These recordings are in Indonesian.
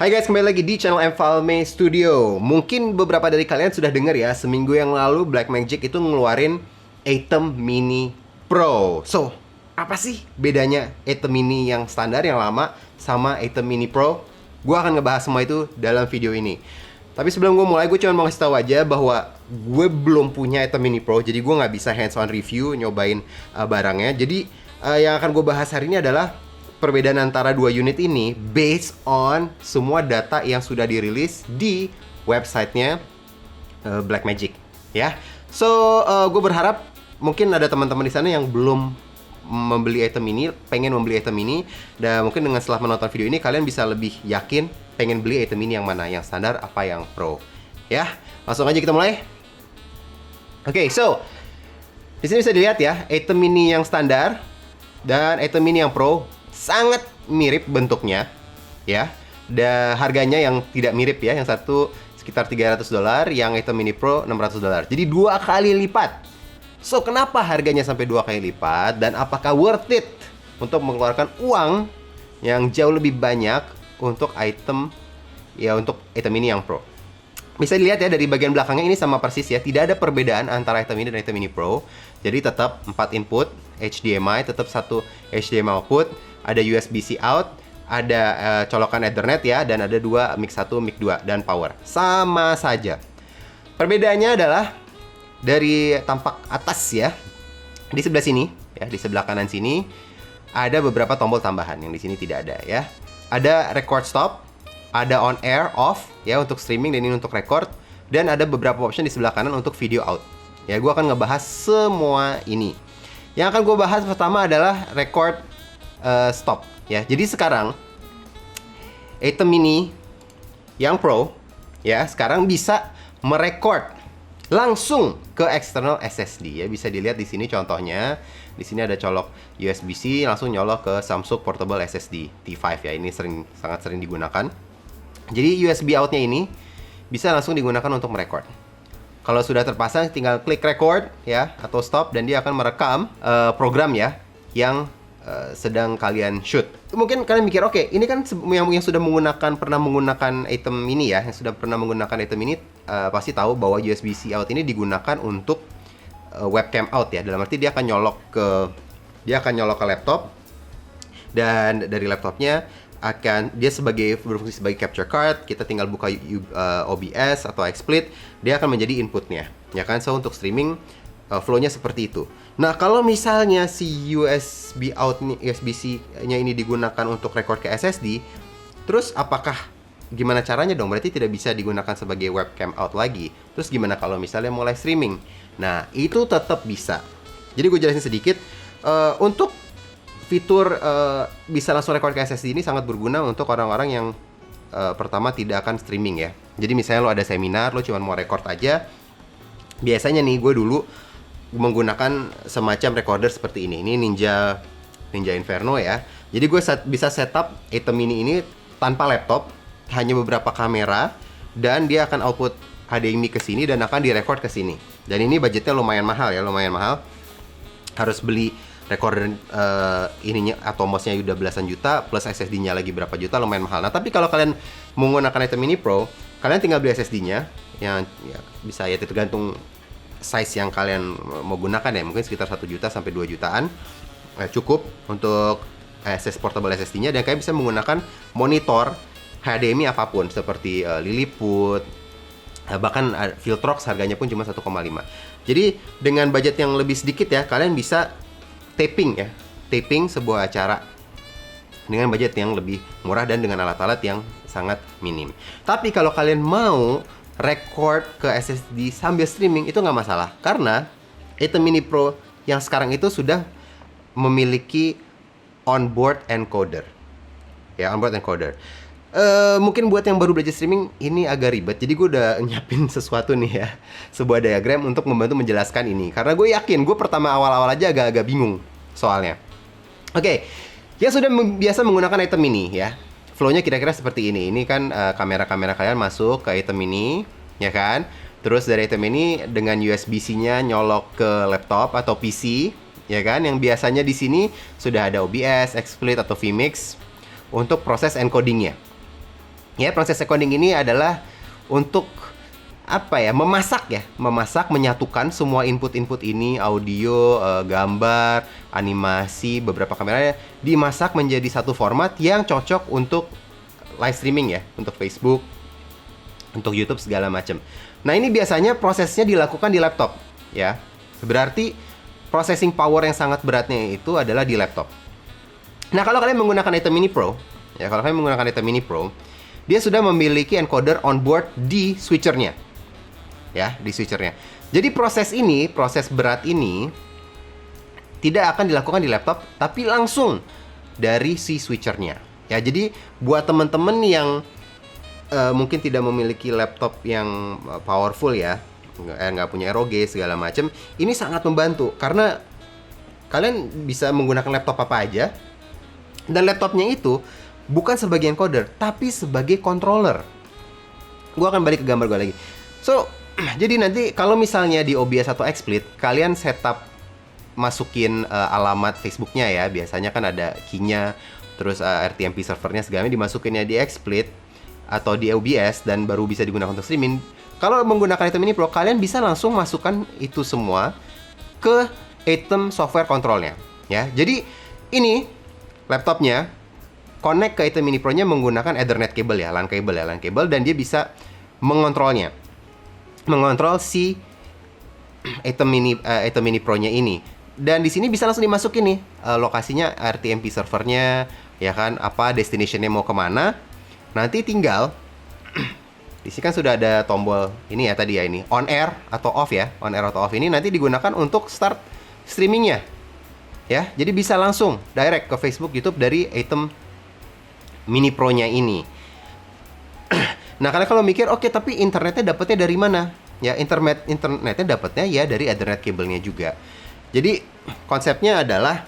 Hai guys, kembali lagi di channel Mfalme Studio. Mungkin beberapa dari kalian sudah dengar ya, seminggu yang lalu Blackmagic itu ngeluarin Atom Mini Pro. So, apa sih bedanya Atom Mini yang standar, yang lama, sama Atom Mini Pro? Gue akan ngebahas semua itu dalam video ini. Tapi sebelum gue mulai, gue cuma mau kasih tahu aja bahwa gue belum punya Atom Mini Pro, jadi gue nggak bisa hands-on review, nyobain barangnya. Jadi, yang akan gue bahas hari ini adalah perbedaan antara dua unit ini based on semua data yang sudah dirilis di websitenya Blackmagic, ya. So, gue berharap mungkin ada teman-teman di sana yang belum membeli item ini, pengen membeli item ini, dan mungkin dengan setelah menonton video ini kalian bisa lebih yakin pengen beli item ini yang mana, yang standar apa yang pro, ya. Langsung aja kita mulai. Oke, so di sini bisa dilihat ya, item ini yang standar dan item ini yang pro sangat mirip bentuknya, ya. Dan harganya yang tidak mirip ya, yang satu sekitar $300, yang item mini pro $600. Jadi 2 kali lipat. So, kenapa harganya sampai 2 kali lipat, dan apakah worth it untuk mengeluarkan uang yang jauh lebih banyak untuk item ini yang pro? Bisa dilihat ya dari bagian belakangnya, ini sama persis ya, tidak ada perbedaan antara item ini dan item ini pro. Jadi tetap 4 input HDMI, tetap satu HDMI output, ada USB-C out, ada colokan Ethernet ya, dan ada 2 mic 1, mic 2, dan power. Sama saja. Perbedaannya adalah dari tampak atas ya. Di sebelah sini ya, di sebelah kanan sini ada beberapa tombol tambahan yang di sini tidak ada ya. Ada record stop, ada on air off ya untuk streaming, dan ini untuk record, dan ada beberapa option di sebelah kanan untuk video out. Ya, gue akan ngebahas semua ini. Yang akan gue bahas pertama adalah record stop ya. Jadi sekarang Atom Mini yang Pro ya sekarang bisa merekord langsung ke external SSD ya. Bisa dilihat di sini contohnya. Di sini ada colok USB-C, langsung nyolok ke Samsung Portable SSD T5 ya. Ini sangat sering digunakan. Jadi USB outnya ini bisa langsung digunakan untuk merekord. Kalau sudah terpasang, tinggal klik record ya atau stop, dan dia akan merekam program ya yang sedang kalian shoot. Mungkin kalian mikir, oke, ini kan yang sudah pernah menggunakan item ini ya, yang sudah pernah menggunakan item ini pasti tahu bahwa USB-C out ini digunakan untuk webcam out ya. Dalam arti dia akan nyolok ke laptop, dan dari laptopnya dia berfungsi sebagai capture card. Kita tinggal buka OBS atau XSplit, dia akan menjadi inputnya ya kan. So, untuk streaming flow-nya seperti itu. Nah, kalau misalnya si USB-C-nya ini digunakan untuk record ke SSD, terus gimana caranya dong? Berarti tidak bisa digunakan sebagai webcam out lagi. Terus gimana kalau misalnya mau live streaming? Nah, itu tetap bisa. Jadi gue jelasin sedikit. Untuk fitur bisa langsung record ke SSD ini sangat berguna untuk orang-orang yang pertama tidak akan streaming ya. Jadi misalnya lo ada seminar, lo cuma mau record aja. Biasanya nih, gue dulu menggunakan semacam recorder seperti ini. Ini Ninja Inferno ya. Jadi gue bisa setup Atom Mini ini tanpa laptop, hanya beberapa kamera, dan dia akan output HDMI ke sini dan akan direcord ke sini. Dan ini budgetnya lumayan mahal ya, lumayan mahal. Harus beli recorder ininya Atomos-nya udah belasan juta, plus SSD-nya lagi berapa juta, lumayan mahal. Nah, tapi kalau kalian menggunakan Atom Mini Pro, kalian tinggal beli SSD-nya yang ya, bisa ya tergantung size yang kalian mau gunakan ya, mungkin sekitar 1 juta sampai 2 jutaan cukup untuk portable SSD-nya, dan kalian bisa menggunakan monitor HDMI apapun seperti Lilliput, bahkan Viltrox harganya pun cuma 1,5. Jadi dengan budget yang lebih sedikit ya, kalian bisa taping sebuah acara dengan budget yang lebih murah dan dengan alat-alat yang sangat minim. Tapi kalau kalian mau record ke SSD sambil streaming, itu nggak masalah, karena Atom Mini Pro yang sekarang itu sudah memiliki onboard encoder ya, onboard encoder. Mungkin buat yang baru belajar streaming ini agak ribet, jadi gue udah nyiapin sesuatu nih ya, sebuah diagram untuk membantu menjelaskan ini, karena gue yakin gue pertama awal-awal aja agak-agak bingung soalnya. Oke, yang sudah biasa menggunakan Atom Mini ya, flow-nya kira-kira seperti ini. Ini kan kamera-kamera kalian masuk ke Atom Mini, ya kan? Terus dari Atom Mini dengan USB-C-nya nyolok ke laptop atau PC, ya kan? Yang biasanya di sini sudah ada OBS, XSplit atau vMix untuk proses encodingnya. Ya, proses seconding ini adalah untuk apa ya? Memasak, menyatukan semua input-input ini, audio, gambar, animasi, beberapa kameranya dimasak menjadi satu format yang cocok untuk live streaming ya, untuk Facebook, untuk YouTube segala macam. Nah, ini biasanya prosesnya dilakukan di laptop ya. Berarti processing power yang sangat beratnya itu adalah di laptop. Nah, kalau kalian menggunakan Atom Mini Pro, dia sudah memiliki encoder onboard di switchernya. Ya, di switchernya. Jadi proses berat ini tidak akan dilakukan di laptop, tapi langsung dari si switchernya. Ya, jadi buat teman-teman yang mungkin tidak memiliki laptop yang powerful ya, nggak punya ROG segala macam, ini sangat membantu karena kalian bisa menggunakan laptop apa aja, dan laptopnya itu bukan sebagai encoder, tapi sebagai controller. Gue akan balik ke gambar gue lagi. So, jadi nanti kalau misalnya di OBS atau XSplit, kalian setup masukin alamat Facebooknya ya. Biasanya kan ada key-nya, terus RTMP servernya segalanya dimasukinnya di XSplit atau di OBS dan baru bisa digunakan untuk streaming. Kalau menggunakan Atom Mini Pro, kalian bisa langsung masukkan itu semua ke Atom software controlnya ya. Jadi ini laptopnya connect ke Atom Mini Pro-nya menggunakan Ethernet cable ya, LAN cable, dan dia bisa mengontrol si Atom Mini Pro-nya ini. Dan di sini bisa langsung dimasukin nih lokasinya, RTMP servernya, ya kan, apa destination-nya mau kemana. Nanti tinggal di sini kan sudah ada tombol ini ya tadi ya, ini on air atau off ya. On air atau off ini nanti digunakan untuk start streamingnya. Ya, jadi bisa langsung direct ke Facebook, YouTube dari Atom Mini Pro-nya ini. Nah, kalian kalau mikir, oke, tapi internetnya dapatnya dari mana? Ya, internetnya dapatnya ya dari Ethernet cable-nya juga. Jadi, konsepnya adalah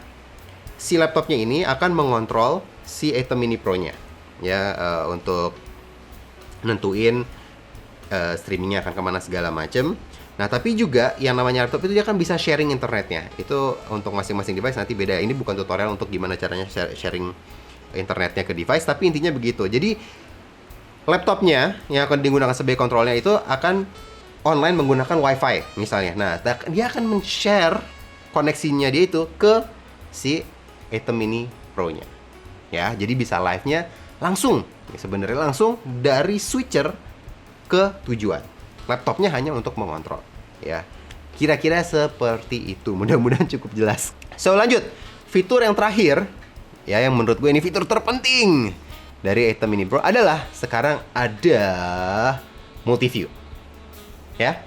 si laptopnya ini akan mengontrol si Atom Mini Pro-nya. Ya, untuk nentuin streamingnya akan kemana segala macem. Nah, tapi juga yang namanya laptop itu dia kan bisa sharing internetnya. Itu untuk masing-masing device nanti beda. Ini bukan tutorial untuk gimana caranya sharing internetnya ke device, tapi intinya begitu. Jadi, laptopnya yang akan digunakan sebagai kontrolnya itu akan online menggunakan WiFi misalnya. Nah, dia akan men-share koneksinya dia itu ke si Atom Mini Pro-nya. Ya, jadi bisa live-nya langsung. Ya, sebenarnya langsung dari switcher ke tujuan. Laptopnya hanya untuk mengontrol. Ya, kira-kira seperti itu. Mudah-mudahan cukup jelas. So, lanjut. Fitur yang terakhir, ya, yang menurut gue ini fitur terpenting dari Atom Mini Pro adalah sekarang ada multi-view. Ya.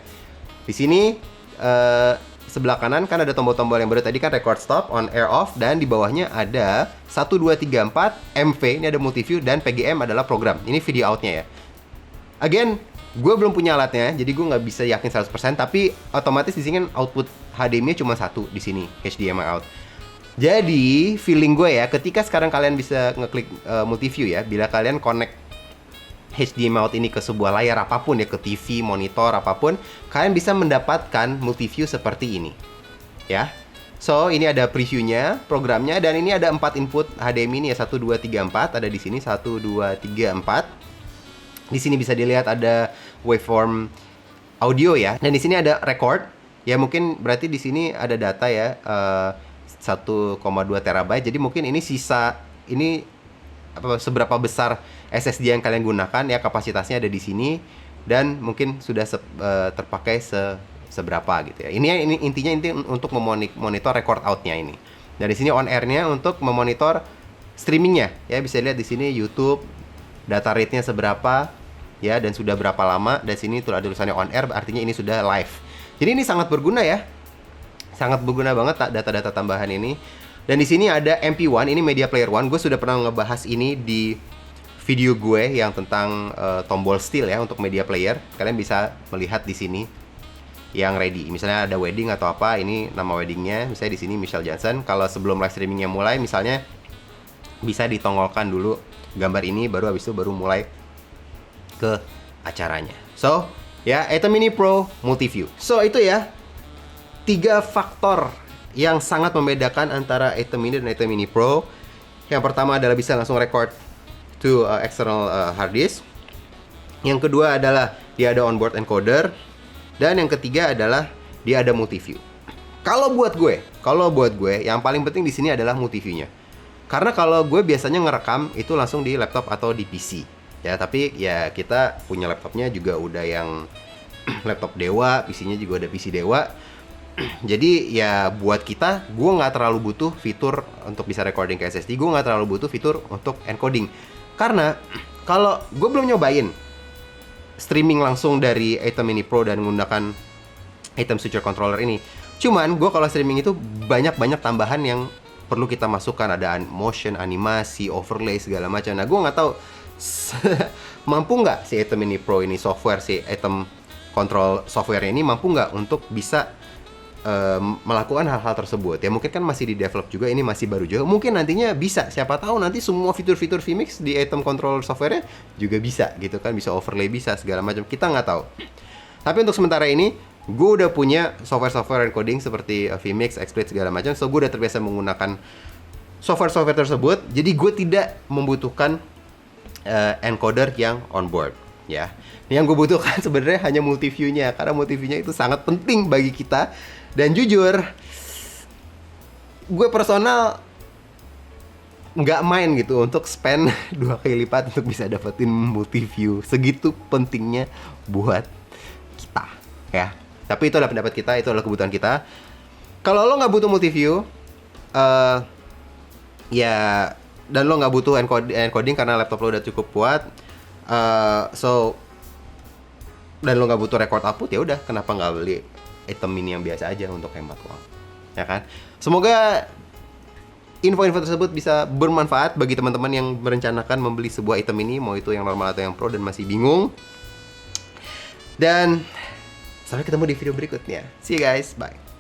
Di sini sebelah kanan kan ada tombol-tombol yang baru tadi kan, record stop, on air off, dan di bawahnya ada 1 2 3 4 MV, ini ada multi-view, dan PGM adalah program. Ini video outnya ya. Again, gue belum punya alatnya, jadi gue nggak bisa yakin 100%, tapi otomatis di sini kan output HDMI-nya cuma satu di sini, HDMI out. Jadi, feeling gue ya, ketika sekarang kalian bisa ngeklik multi-view ya, bila kalian connect HDMI out ini ke sebuah layar apapun ya, ke TV, monitor, apapun, kalian bisa mendapatkan multi-view seperti ini. Ya. So, ini ada previewnya, programnya, dan ini ada 4 input HDMI ini ya, 1, 2, 3, 4, ada di sini, 1, 2, 3, 4. Di sini bisa dilihat ada waveform audio ya, dan di sini ada record, ya mungkin berarti di sini ada data ya, 1,2 terabyte. Jadi mungkin ini sisa ini seberapa besar SSD yang kalian gunakan ya, kapasitasnya ada di sini, dan mungkin sudah terpakai seberapa gitu ya. Ini intinya untuk memonitor record outnya ini. Dan di sini on air-nya untuk memonitor streamingnya ya, bisa lihat di sini YouTube data rate-nya seberapa ya, dan sudah berapa lama. Dan sini tuh ada tulisannya on air, artinya ini sudah live. Jadi ini sangat berguna ya. Sangat berguna banget data-data tambahan ini. Dan di sini ada MP1, ini Media Player One. Gue sudah pernah ngebahas ini di video gue yang tentang tombol steel ya untuk media player. Kalian bisa melihat di sini yang ready. Misalnya ada wedding atau apa, ini nama weddingnya. Misalnya di sini Michelle Johnson. Kalau sebelum live streamingnya mulai, misalnya bisa ditongolkan dulu gambar ini, baru habis itu baru mulai ke acaranya. So, ya, Atom Mini Pro Multiview. So, itu ya 3 faktor yang sangat membedakan antara Atom Mini dan Atom Mini Pro. Yang pertama adalah bisa langsung record to external hard disk. Yang kedua adalah dia ada onboard encoder. Dan yang ketiga adalah dia ada multi-view. Kalau buat gue, yang paling penting di sini adalah multi-view-nya. Karena kalau gue biasanya ngerekam itu langsung di laptop atau di PC. Ya, tapi ya kita punya laptopnya juga udah yang laptop Dewa, PC-nya juga ada PC Dewa. Jadi ya buat kita, gue nggak terlalu butuh fitur untuk bisa recording ke SSD. Gue nggak terlalu butuh fitur untuk encoding. Karena kalau gue belum nyobain streaming langsung dari Atom Mini Pro dan menggunakan Atom Switcher Controller ini. Cuman gue kalau streaming itu banyak tambahan yang perlu kita masukkan. Ada motion, animasi, overlay, segala macam. Nah, gue nggak tahu mampu nggak si Atom Mini Pro ini, software si Atom Control software ini mampu nggak untuk bisa melakukan hal-hal tersebut. Ya mungkin kan masih di develop juga, ini masih baru juga. Mungkin nantinya bisa, siapa tahu nanti semua fitur-fitur vMix di Atom Control software-nya juga bisa gitu kan, bisa overlay, bisa segala macam. Kita nggak tahu. Tapi untuk sementara ini, gue udah punya software encoding seperti vMix, XSplit segala macam. So gue udah terbiasa menggunakan software tersebut. Jadi gue tidak membutuhkan encoder yang onboard. Ya, yang gue butuhkan sebenarnya hanya multi-view-nya, karena multi-view-nya itu sangat penting bagi kita. Dan jujur, gue personal nggak main gitu untuk spend 2 kali lipat untuk bisa dapetin multi-view. Segitu pentingnya buat kita, ya. Tapi itu adalah pendapat kita, itu adalah kebutuhan kita. Kalau lo nggak butuh multi-view, ya, dan lo nggak butuh encoding karena laptop lo udah cukup kuat, dan lo nggak butuh record output, ya udah, kenapa nggak beli Atom Mini yang biasa aja untuk hemat uang, ya kan? Semoga info-info tersebut bisa bermanfaat bagi teman-teman yang merencanakan membeli sebuah Atom Mini, mau itu yang normal atau yang pro dan masih bingung. Dan sampai ketemu di video berikutnya. See you guys, bye.